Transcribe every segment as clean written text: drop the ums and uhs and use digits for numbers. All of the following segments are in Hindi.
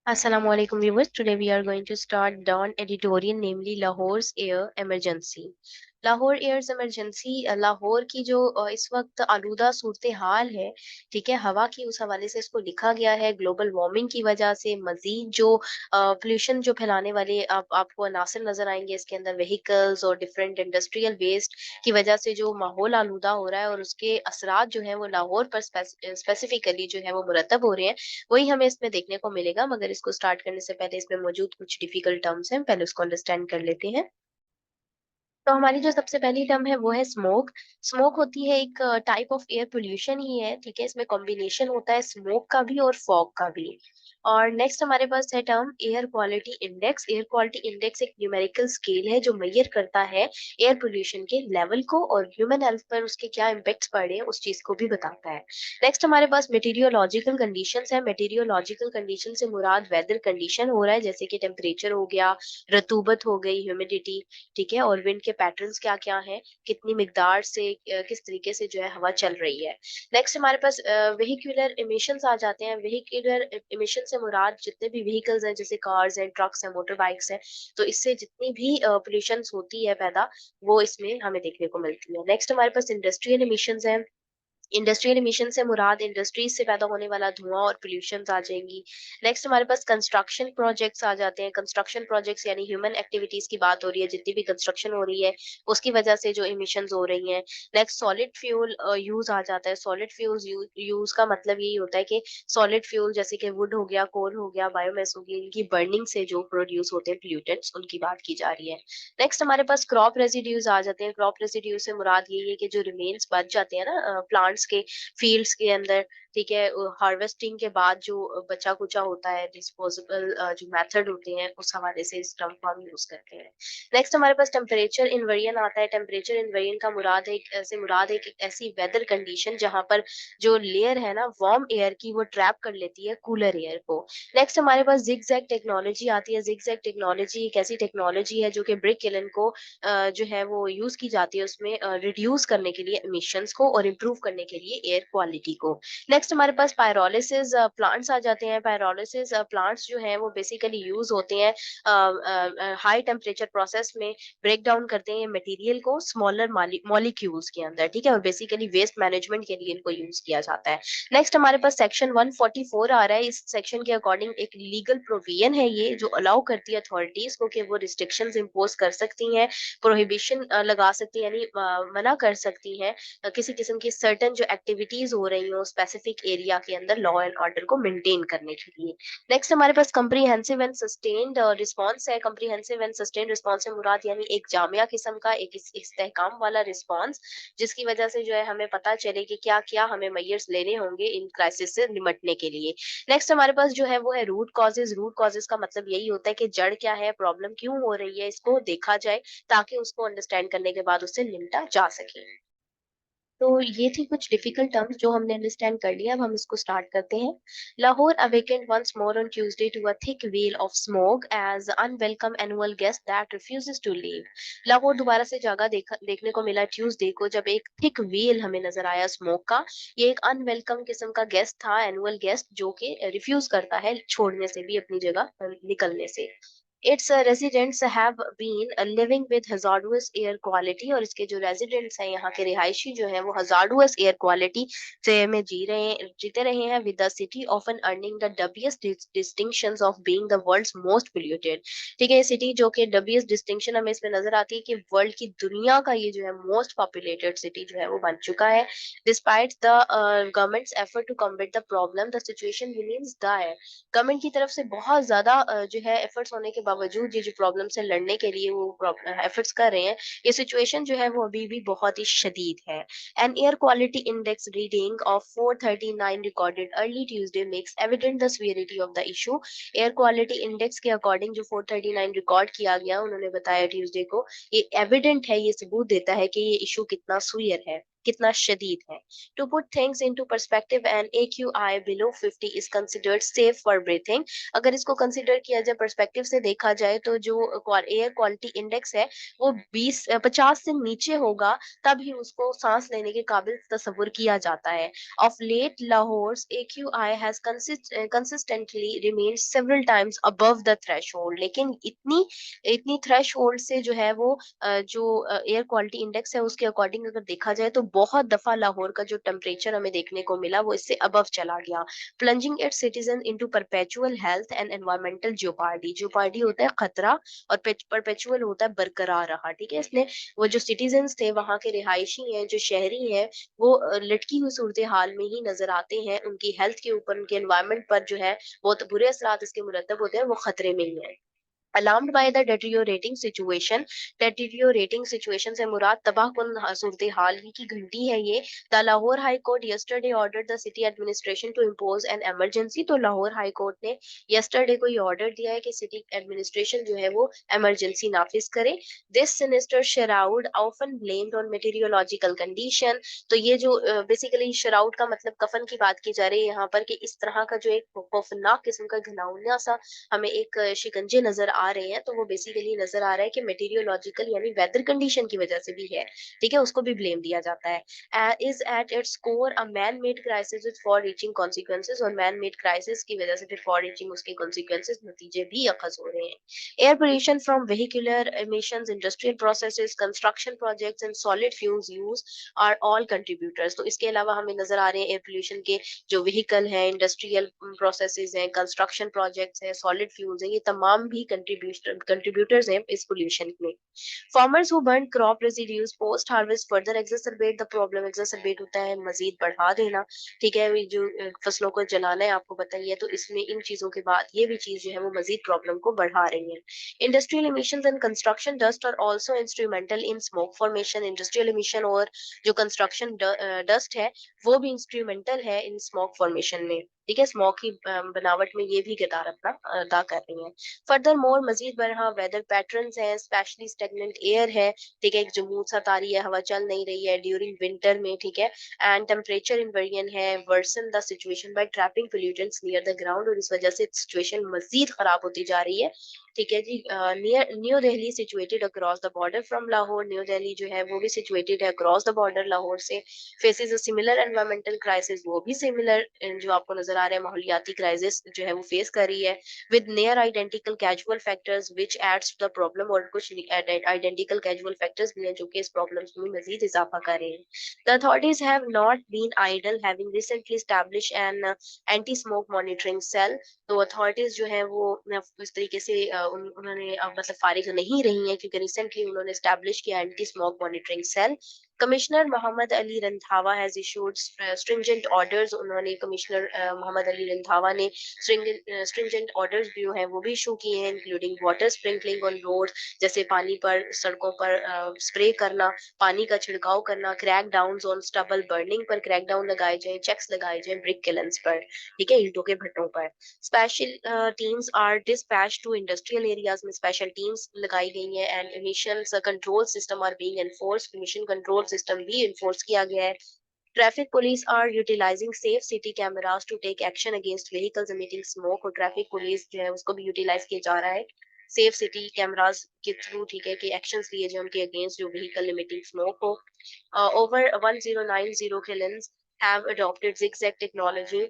Assalamu alaikum viewers. Today we are going to start Dawn editorial, namely Lahore's air emergency. Lahore airs emergency Lahore की जो इस वक्त आलूदा सूरत हाल है, ठीक है, हवा की, उस हवाले से इसको लिखा गया है। ग्लोबल वार्मिंग की वजह से मजीद जो पोल्यूशन जो फैलाने वाले आपको अनासर नजर आएंगे इसके अंदर, व्हीकल्स और डिफरेंट इंडस्ट्रियल वेस्ट की वजह से जो माहौल आलूदा हो रहा है और उसके असरात जो है वो लाहौर पर स्पेसिफिकली जो है वो मुरतब हो रहे हैं, वही हमें इसमें देखने को मिलेगा। मगर इसको स्टार्ट करने से पहले इसमें मौजूद कुछ डिफिकल्ट टर्म्स हैं, पहले उसको अंडरस्टैंड कर लेते हैं। तो हमारी जो सबसे पहली टर्म है वो है स्मोक। स्मोक होती है एक टाइप ऑफ एयर पोल्यूशन ही है, ठीक है। इसमें कॉम्बिनेशन होता है स्मोक का भी और फॉग का भी। और नेक्स्ट हमारे पास है term air quality index. Air quality index एक न्यूमेरिकल स्केल है जो मेजर करता है एयर पोल्यूशन के लेवल को और ह्यूमन हेल्थ पर उसके क्या इम्पेक्ट्स पड़े हैं उस चीज को भी बताता है। नेक्स्ट हमारे पास मेटीरियोलॉजिकल कंडीशंस है। मेटीरियोलॉजिकल कंडीशन से मुराद वेदर कंडीशन हो रहा है, जैसे कि टेम्परेचर हो गया, रतूबत हो गई, ह्यूमिडिटी, ठीक है, और विंड के पैटर्न्स क्या क्या हैं, कितनी मिकदार से किस तरीके से जो है हवा चल रही है। नेक्स्ट हमारे पास वेहिकुलर इमिशंस आ जाते हैं। वेहिकुलर इमिशन से मुराद जितने भी व्हीकल्स हैं, जैसे कार्स हैं, ट्रक्स हैं, मोटर बाइक्स हैं, तो इससे जितनी भी पोल्यूशन होती है पैदा, वो इसमें हमें देखने को मिलती है। नेक्स्ट हमारे पास इंडस्ट्रियल इमिशंस हैं। इंडस्ट्रियल इमिशन से मुराद इंडस्ट्रीज से पैदा होने वाला धुआं और पोल्यूशन आ जाएंगी। नेक्स्ट हमारे पास कंस्ट्रक्शन प्रोजेक्ट्स आ जाते हैं। कंस्ट्रक्शन प्रोजेक्ट्स यानी ह्यूमन एक्टिविटीज की बात हो रही है, जितनी भी कंस्ट्रक्शन हो रही है उसकी वजह से जो इमिशंस हो रही हैं। नेक्स्ट सॉलिड फ्यूल यूज आ जाता है। सॉलिड फ्यूल यूज का मतलब यही होता है कि सॉलिड फ्यूल जैसे कि वुड हो गया, कोल हो गया, बायोमास हो गई, इनकी बर्निंग से जो प्रोड्यूस होते हैं पोल्यूटेंट्स, उनकी बात की जा रही है। नेक्स्ट हमारे पास क्रॉप रेसिड्यूज आ जाते हैं। क्रॉप रेसिड्यू से मुराद यही है कि जो रिमेन्स बच जाते हैं ना प्लांट्स के, फील्ड्स के अंदर, ठीक है, हार्वेस्टिंग के बाद जो बचा कुचा होता है, डिस्पोजेबल जो मेथड होते हैं, उस हवाले से इस टर्म को हम यूज करते हैं। नेक्स्ट हमारे पास टेम्परेचर इनवेरियन आता है। टेम्परेचर इनवेरियन का मुराद है एक ऐसी वेदर कंडीशन जहां पर जो लेयर है ना वार्म एयर की, वो ट्रैप कर लेती है कूलर एयर को। नेक्स्ट हमारे पास जिगजैग टेक्नोलॉजी आती है। जिगजैग टेक्नोलॉजी एक ऐसी टेक्नोलॉजी है जो कि ब्रिक किलन को जो है वो यूज की जाती है उसमें रिड्यूस करने के लिए एमिशंस को और इम्प्रूव करने के लिए एयर क्वालिटी को। नेक्स्ट हमारे पास पायरोलिसिस प्लांट्स आ जाते हैं। पायरोलिसिस प्लांट्स जो हैं वो बेसिकली यूज होते हैं हाई टेम्परेचर प्रोसेस में, ब्रेक डाउन करते हैं मटेरियल को स्मॉलर मॉलिक्यूल्स के अंदर, ठीक है, और बेसिकली वेस्ट मैनेजमेंट के लिए इनको यूज किया जाता है। नेक्स्ट हमारे पास सेक्शन 144 आ रहा है। इस सेक्शन के अकॉर्डिंग एक लीगल प्रोविजन है ये जो अलाउ करती है अथॉरिटीज को कि वो रिस्ट्रिक्शंस इम्पोज कर सकती हैं, प्रोहिबिशन लगा सकती हैं, यानी मना कर सकती हैं किसी किस्म की सर्टेन जो एक्टिविटीज हो रही हो स्पेसिफिक एरिया के अंदर लॉ एंड ऑर्डर को मेंटेन करने के लिए। नेक्स्ट हमारे पास कम्प्रीहेंसिव एंड सस्टेन्ड रिस्पांस है। कम्प्रीहेंसिव एंड सस्टेन्ड रिस्पांस से मुराद यानी एक जामिया किस्म का एक इस्तेहकाम वाला रिस्पांस, जिसकी वजह से जो है हमें पता चले कि क्या क्या हमें मेजर्स लेने होंगे इन क्राइसिस से निपटने के लिए। नेक्स्ट हमारे पास जो है वो है रूट कॉजेज। रूट कॉजेज का मतलब यही होता है कि जड़ क्या है, प्रॉब्लम क्यों हो रही है, इसको देखा जाए ताकि उसको अंडरस्टैंड करने के बाद उससे निपटा जा सके। तो ये थी कुछ डिफिकल्ट टर्म्स जो हमने अंडरस्टैंड कर लिया। अब हम इसको स्टार्ट करते हैं। Lahore awakened once more on Tuesday to a thick veil of smoke as unwelcome annual guest that refuses to leave. Lahore दोबारा से देखने को मिला ट्यूसडे को, जब एक थिक वेल हमें नजर आया स्मोक का। ये एक अनवेलकम किस्म का गेस्ट था, एनुअल गेस्ट, जो कि रिफ्यूज करता है छोड़ने से भी, अपनी जगह निकलने से। It's residents have been living with hazardous air quality। और इसके जो रेजिडेंट्स हैं, यहाँ के रिहायशी जो हैं, वो hazardous air quality से में जीते रहे हैं, with the city often earning the dubious distinctions of being the world's most polluted। ठीक है, ये सिटी जो कि dubious distinction हमें इसमें नजर आती है कि वर्ल्ड की दुनिया का ये जो है मोस्ट पॉपुलेटेड सिटी जो है वो बन चुका है। Despite the government's effort to combat the problem, the situation remains dire। Government की तरफ से बहुत ज्यादा जो है एफर्ट्स होने के बावजूद ये जो प्रॉब्लम से लड़ने के लिए वो एफर्ट्स कर रहे हैं, ये सिचुएशन जो है वो अभी भी बहुत ही शदीद है। An air quality index reading of 439 recorded early Tuesday makes evident the severity of the issue. Air quality index के अकॉर्डिंग जो 439 रिकॉर्ड किया गया, उन्होंने बताया ट्यूसडे को, ये एविडेंट है, ये सबूत देता है कि ये इशू कितना सीवियर है। कितना शदीद है। To put things into perspective, an AQI below 50 is considered safe for breathing. अगर इसको कंसिडर किया जाए, पर्सपेक्टिव से देखा जाए, तो जो एयर क्वालिटी इंडेक्स है वो 50 से नीचे होगा, तब ही उसको सांस लेने के काबिल तस्वुर किया जाता है। ऑफ लेट लाहौर's AQI has consistently remained several times above the threshold, लेकिन इतनी इतनी थ्रेशोल्ड से जो है वो जो एयर क्वालिटी इंडेक्स है उसके अकॉर्डिंग अगर देखा जाए, तो बहुत दफा लाहौर का जो टेम्परेचर हमें देखने को मिला वो इससे अबव चला गया। Plunging it's citizen into perpetual health and environmental jeopardy. Jeopardy होता है खतरा, और परपेचुअल होता है बरकरार रहा। ठीक है, इसलिए वो जो सिटीजन्स थे, वहां के रिहायशी हैं, जो शहरी हैं, वो लटकी हुई सूरत हाल में ही नजर आते हैं। उनकी हेल्थ के ऊपर, उनके एनवायरमेंट पर जो है बहुत बुरे असरात इसके मुरतब होते हैं, वो खतरे में ही है। Alarmed by the deteriorating situation से मुराद तबाहकुन सूरत हाल ही की घंटी है ये। The Lahore high court yesterday ordered the city administration to impose an emergency। तो लाहौर हाई कोर्ट ने yesterday को ये ऑर्डर दिया है कि सिटी एडमिनिस्ट्रेशन जो है वो emergency नाफिज करे। This sinister shroud often blamed on meteorological condition। तो ये जो बेसिकली shroud का मतलब कफन की बात की जा रही है यहाँ पर, कि इस तरह का जो एक खौफनाक किस्म का घिनौना सा हमें एक शिकंजे नजर आ रहे हैं, तो वो बेसिकली नजर आ रहा है कि मेटीरियोलॉजिकल यानी वेदर कंडीशन की वजह से भी है। ठीक है, उसको भी ब्लेम दिया जाता है। Is at its core a man made crisis with for reaching consequences. और मैन मेड क्राइसिस की वजह से फिर फॉर रीचिंग उसके कॉन्सिक्वेंसेज, नतीजे भी अखज हो रहे हैं। Air pollution from vehicular emissions, industrial processes, construction projects and solid fuels use are all contributors. तो इसके अलावा हमें नजर आ रहे हैं एयर पोल्यूशन के जो व्हीकल है, इंडस्ट्रियल प्रोसेसेस हैं, कंस्ट्रक्शन प्रोजेक्ट्स हैं, सॉलिड फ्यूल्स हैं, ये तमाम भी कंट्रीब्यूटर्स हैं इस पोल्यूशन में। Farmers who burn crop residues post harvest further exacerbate the problem. Exacerbate होता है मजीद बढ़ा देना। ठीक है, ये जो फसलों को जलाना है, आपको बताइए, तो इसमें इन चीजों के बाद ये भी चीज जो है वो मजीद प्रॉब्लम को बढ़ा रही है। Industrial emissions and construction dust are also instrumental in smoke formation. Industrial emission और जो कंस्ट्रक्शन डस्ट है वो भी इंस्ट्रूमेंटल है इन स्मोक फॉर्मेशन में। ठीक है, स्मोक की बनावट में ये भी किरदार अपना अदा कर रही हैं। फर्दर मोर मजीद बरहा वेदर पैटर्न्स हैं, स्पेशली स्टेगनेंट एयर है। ठीक है, एक जमूद सा तारी है, हवा चल नहीं रही है ड्यूरिंग विंटर में। ठीक है, एंड टेम्परेचर इनवेरियन है, worsen the situation by trapping pollutants near the ground. और इस वजह से सिचुएशन मजीद खराब होती जा रही है। ठीक है जी, near New Delhi situated across the border from Lahore. New Delhi जो है वो भी सिचुएटेड है अक्रॉस द बॉर्डर लाहौर से। Faces a similar environmental crisis, वो भी सिमिलर जो आपको नजर आ रहा है माहौलियाती क्राइसिस जो है वो फेस कर रही है। With near identical casual factors which adds to the problem. और कुछ आइडेंटिकल कैजुअल फैक्टर्स भी हैं जो कि इस प्रॉब्लम में मजीद इजाफा कर रहे हैं। The authorities have not been idle, having recently establish an anti smoke monitoring cell. तो अथॉरिटीज जो है वो इस तरीके से उन्होंने मतलब फारिग नहीं रही हैं, क्योंकि रिसेंटली उन्होंने एस्टैब्लिश किया anti smoke monitoring cell. Commissioner Mohammad Ali Randhawa has issued stringent orders. उन्होंने कमिश्नर मोहम्मद अली रंधावा ने स्ट्रिंजेंट ऑर्डर्स भी जो है वो भी इशू किए हैं, including water sprinkling on road, जैसे पानी पर सड़कों पर स्प्रे करना, पानी का छिड़काव करना, crack down on stubble burning पर क्रैक डाउन लगाए जाए, चेक्स लगाए जाए ब्रिक किलन्स पर। ठीक है, ईंटों के भट्टों पर। Special teams are dispatch to industrial areas में स्पेशल टीम्स लगाई गई हैं। And emissions control system are being enforce, emission control system भी इन्फोर्स किया गया है। Traffic police are utilizing safe city cameras to take action against vehicles emitting smoke. और ट्रैफिक पुलिस जो है उसको भी यूटिलाइज किया जा रहा है सेफ सिटी कैमरास के थ्रू। ठीक है, कि एक्शंस लिए जाए उनके अगेंस्ट जो व्हीकल emitting स्मोक हो। Over 1090 किलन्स have adopted zigzag technology।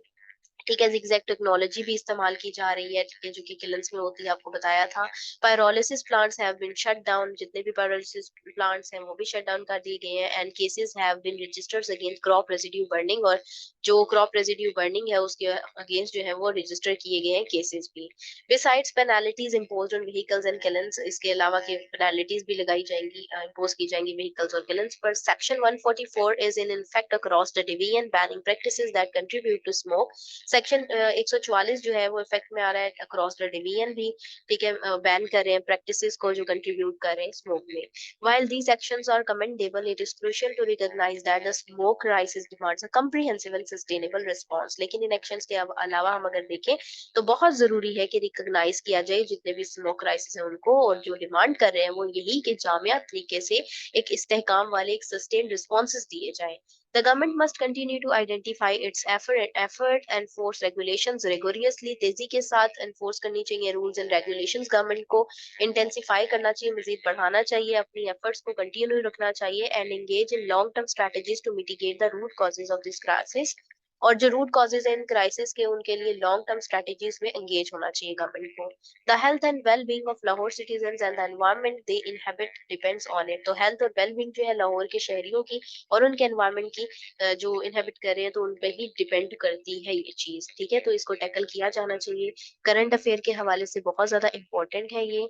ठीक है, zigzag टेक्नोलॉजी भी इस्तेमाल की जा रही है। ठीक है, जो कि किलन्स में होती है, आपको बताया था। Pyrolysis plants have been shut down. जितने भी पायरोलिसिस प्लांट्स हैं वो भी शट डाउन कर दिए गए हैं। And cases have been registered against crop residue burning. और जो क्रॉप रेजिड्यू बर्निंग है उसके अगेंस्ट जो है वो रजिस्टर किए गए हैं केसेस भी। Besides penalties imposed on vehicles and kilns, इसके अलावा के पेनाल्टीज भी लगाई जाएंगी, इम्पोज की जाएंगी व्हीकल्स और किलन्स पर। Section 144 is in effect across the division banning practices that contribute to smoke. Section 144 जो है वो इफेक्ट में आ रहा है अक्रॉस द डिवीजन भी, ठीक है, बैन कर रहे हैं प्रैक्टिसेस को जो कंट्रीब्यूट कर रहे हैं स्मोक में। While these actions are commendable, it is crucial to recognize that the smoke crisis demands a comprehensive and sustainable response. लेकिन इन एक्शंस के अलावा हम अगर देखें तो बहुत जरूरी है कि रिकॉग्नाइज किया जाए जितने भी स्मोक क्राइसिस है उनको, और जो डिमांड कर रहे हैं वो यही कि जामिया तरीके से एक इस्तेहकाम वाले एक सस्टेन रिस्पॉन्सेस दिए जाएं। The government must continue to identify its effort and force regulations rigorously। तेजी के साथ enforce करनी चाहिए rules and regulations। गवर्नमेंट को इंटेंसिफाई करना चाहिए, मजीद बढ़ाना चाहिए, अपनी एफर्ट्स को कंटिन्यू रखना चाहिए and engage in long term strategies to mitigate the root causes of this crisis. और जो रूट कॉजेज है इन क्राइसिस के उनके लिए लॉन्ग टर्म स्ट्रेटजीज में एंगेज होना चाहिए गवर्नमेंट को। The health and well being of Lahore citizens and the environment they inhabit depends on it. तो हेल्थ और वेल बीइंग जो है लाहौर के शहरियों की और उनके एनवायरनमेंट की जो इनहेबिट कर रहे हैं तो उन पे ही डिपेंड करती है ये चीज, ठीक है, तो इसको टैकल किया जाना चाहिए। करंट अफेयर के हवाले से बहुत ज्यादा इम्पोर्टेंट है ये।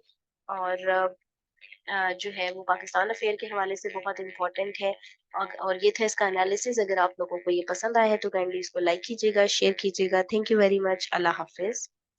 और जो है वो पाकिस्तान अफेयर के हवाले से बहुत इम्पोर्टेंट है। और ये था इसका एनालिसिस। अगर आप लोगों को ये पसंद आया है तो काइंडली इसको लाइक कीजिएगा, शेयर कीजिएगा। Thank you very much. Allah Hafiz.